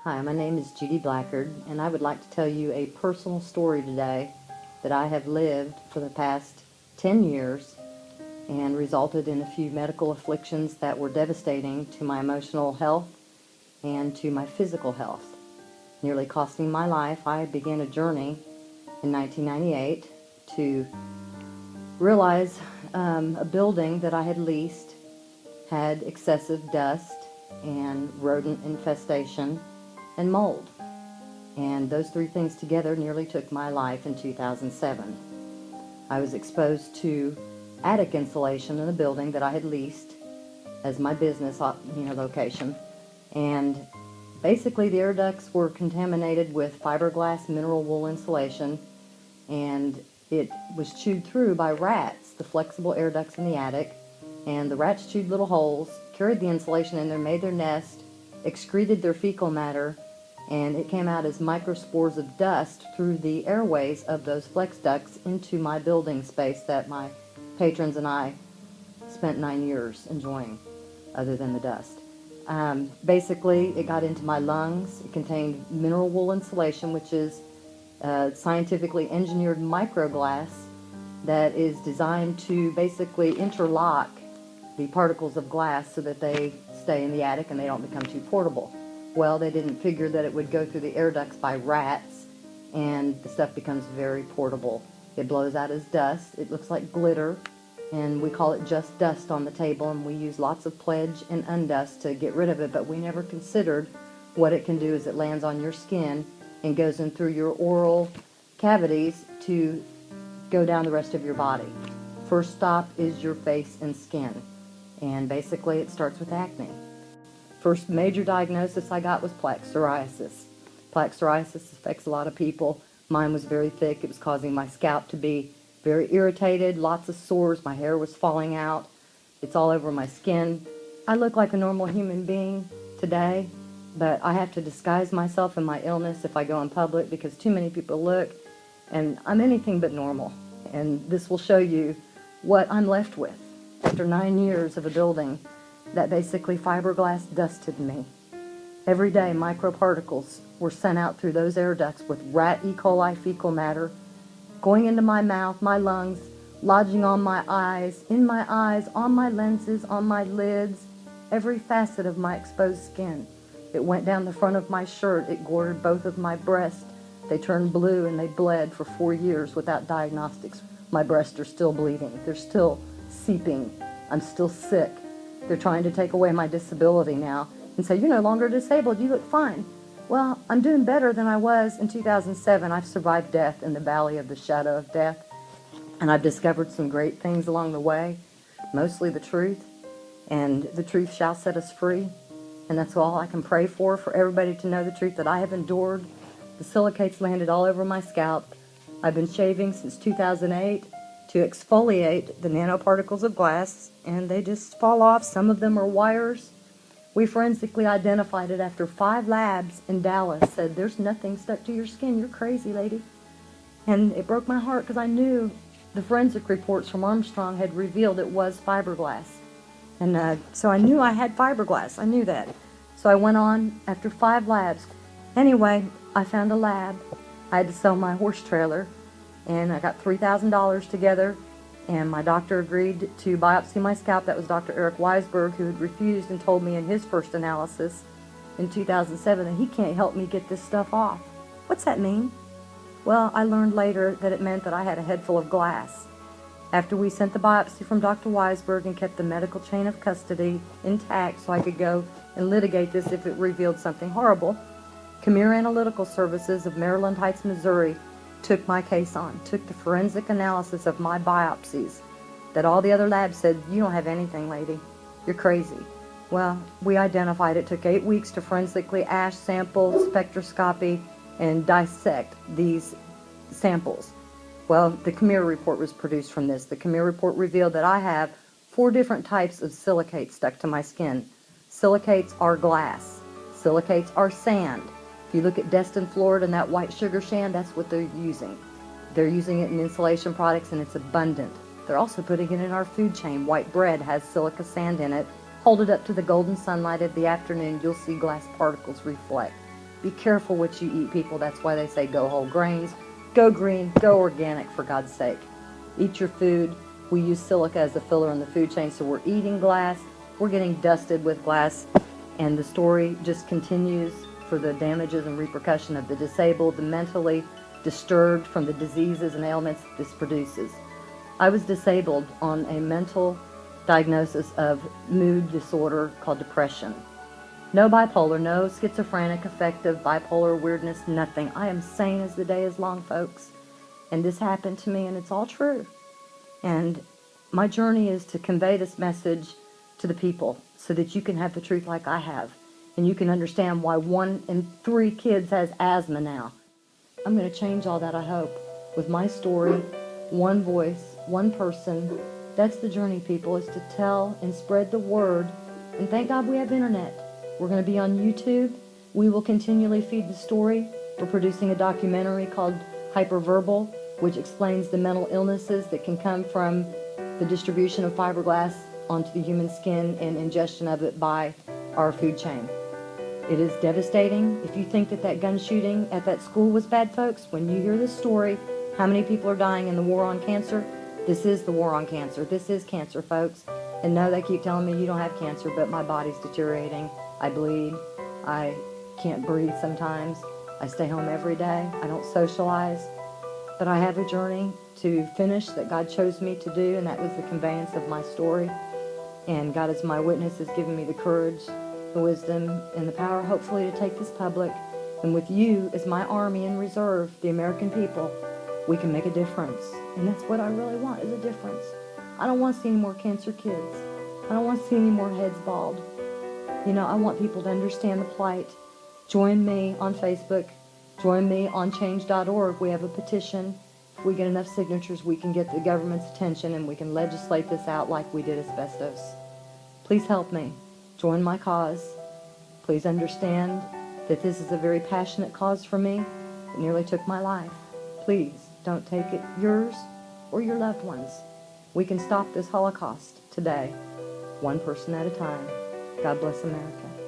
Hi, my name is Judy Blackard, and I would like to tell you a personal story today that I have lived for the past 10 years and resulted in a few medical afflictions that were devastating to my emotional health and to my physical health. Nearly costing my life, I began a journey in 1998 to realize a building that I had leased had excessive dust and rodent infestation and mold. And those three things together nearly took my life in 2007. I was exposed to attic insulation in a building that I had leased as my business location. And basically the air ducts were contaminated with fiberglass mineral wool insulation, and it was chewed through by rats, the flexible air ducts in the attic, and the rats chewed little holes, carried the insulation in there, made their nest, excreted their fecal matter, and it came out as microspores of dust through the airways of those flex ducts into my building space that my patrons and I spent 9 years enjoying, other than the dust. Basically, it got into my lungs. It contained mineral wool insulation, which is scientifically engineered microglass that is designed to basically interlock the particles of glass so that they stay in the attic and they don't become too portable. Well, they didn't figure that it would go through the air ducts by rats, and the stuff becomes very portable. It blows out as dust. It looks like glitter, and we call it just dust on the table, and we use lots of pledge and undust to get rid of it, but we never considered what it can do as it lands on your skin and goes in through your oral cavities to go down the rest of your body. First stop is your face and skin, and basically it starts with acne. First major diagnosis I got was plaque psoriasis. Plaque psoriasis affects a lot of people. Mine was very thick. It was causing my scalp to be very irritated, lots of sores, my hair was falling out. It's all over my skin. I look like a normal human being today, but I have to disguise myself and my illness if I go in public because too many people look, and I'm anything but normal. And this will show you what I'm left with after 9 years of a building that basically fiberglass dusted me. Every day microparticles were sent out through those air ducts with rat E. coli fecal matter, going into my mouth, my lungs, lodging on my eyes, in my eyes, on my lenses, on my lids, every facet of my exposed skin. It went down the front of my shirt. It gored both of my breasts. They turned blue and they bled for 4 years without diagnostics. My breasts are still bleeding. They're still seeping. I'm still sick. They're trying to take away my disability now and say, you're no longer disabled, you look fine. Well, I'm doing better than I was in 2007. I've survived death in the valley of the shadow of death, and I've discovered some great things along the way, mostly the truth, and the truth shall set us free, and that's all I can pray for everybody to know the truth that I have endured. The silicates landed all over my scalp. I've been shaving since 2008 to exfoliate the nanoparticles of glass, and they just fall off. Some of them are wires. We forensically identified it after 5 labs in Dallas, said there's nothing stuck to your skin, you're crazy, lady. And it broke my heart because I knew the forensic reports from Armstrong had revealed it was fiberglass. And so I knew I had fiberglass, I knew that. So I went on after 5 labs. Anyway, I found a lab. I had to sell my horse trailer, and I got $3,000 together, and my doctor agreed to biopsy my scalp. That was Dr. Eric Weisberg, who had refused and told me in his first analysis in 2007 that he can't help me get this stuff off. What's that mean? Well, I learned later that it meant that I had a head full of glass. After we sent the biopsy from Dr. Weisberg and kept the medical chain of custody intact so I could go and litigate this if it revealed something horrible, Camere Analytical Services of Maryland Heights, Missouri took my case on, took the forensic analysis of my biopsies that all the other labs said, you don't have anything, lady. You're crazy. Well, we identified it. Took 8 weeks to forensically ash sample, spectroscopy, and dissect these samples. Well, the Camere report was produced from this. The Camere report revealed that I have 4 different types of silicates stuck to my skin. Silicates are glass. Silicates are sand. If you look at Destin, Florida, and that white sugar sand, that's what they're using. They're using it in insulation products, and it's abundant. They're also putting it in our food chain. White bread has silica sand in it. Hold it up to the golden sunlight of the afternoon, you'll see glass particles reflect. Be careful what you eat, people. That's why they say go whole grains, go green, go organic, for God's sake. Eat your food. We use silica as a filler in the food chain, so we're eating glass. We're getting dusted with glass, and the story just continues for the damages and repercussion of the disabled, the mentally disturbed from the diseases and ailments this produces. I was disabled on a mental diagnosis of mood disorder called depression. No bipolar, no schizophrenic, affective, bipolar, weirdness, nothing. I am sane as the day is long, folks. And this happened to me, and it's all true. And my journey is to convey this message to the people so that you can have the truth like I have. And you can understand why 1 in 3 kids has asthma now. I'm going to change all that, I hope, with my story, one voice, one person. That's the journey, people, is to tell and spread the word. And thank God we have internet. We're going to be on YouTube. We will continually feed the story. We're producing a documentary called Hyperverbal, which explains the mental illnesses that can come from the distribution of fiberglass onto the human skin and ingestion of it by our food chain. It is devastating. If you think that that gun shooting at that school was bad, folks, when you hear this story, how many people are dying in the war on cancer? This is the war on cancer. This is cancer, folks. And no, they keep telling me you don't have cancer, but my body's deteriorating. I bleed. I can't breathe sometimes. I stay home every day. I don't socialize. But I have a journey to finish that God chose me to do, and that was the conveyance of my story. And God, as my witness, has given me the courage, the wisdom, and the power, hopefully, to take this public. And with you as my army in reserve, the American people, we can make a difference. And that's what I really want, is a difference. I don't want to see any more cancer kids. I don't want to see any more heads bald. You know, I want people to understand the plight. Join me on Facebook. Join me on change.org. We have a petition. If we get enough signatures, we can get the government's attention and we can legislate this out like we did asbestos. Please help me. Join my cause. Please understand that this is a very passionate cause for me. It nearly took my life. Please don't take it, yours or your loved ones. We can stop this Holocaust today, one person at a time. God bless America.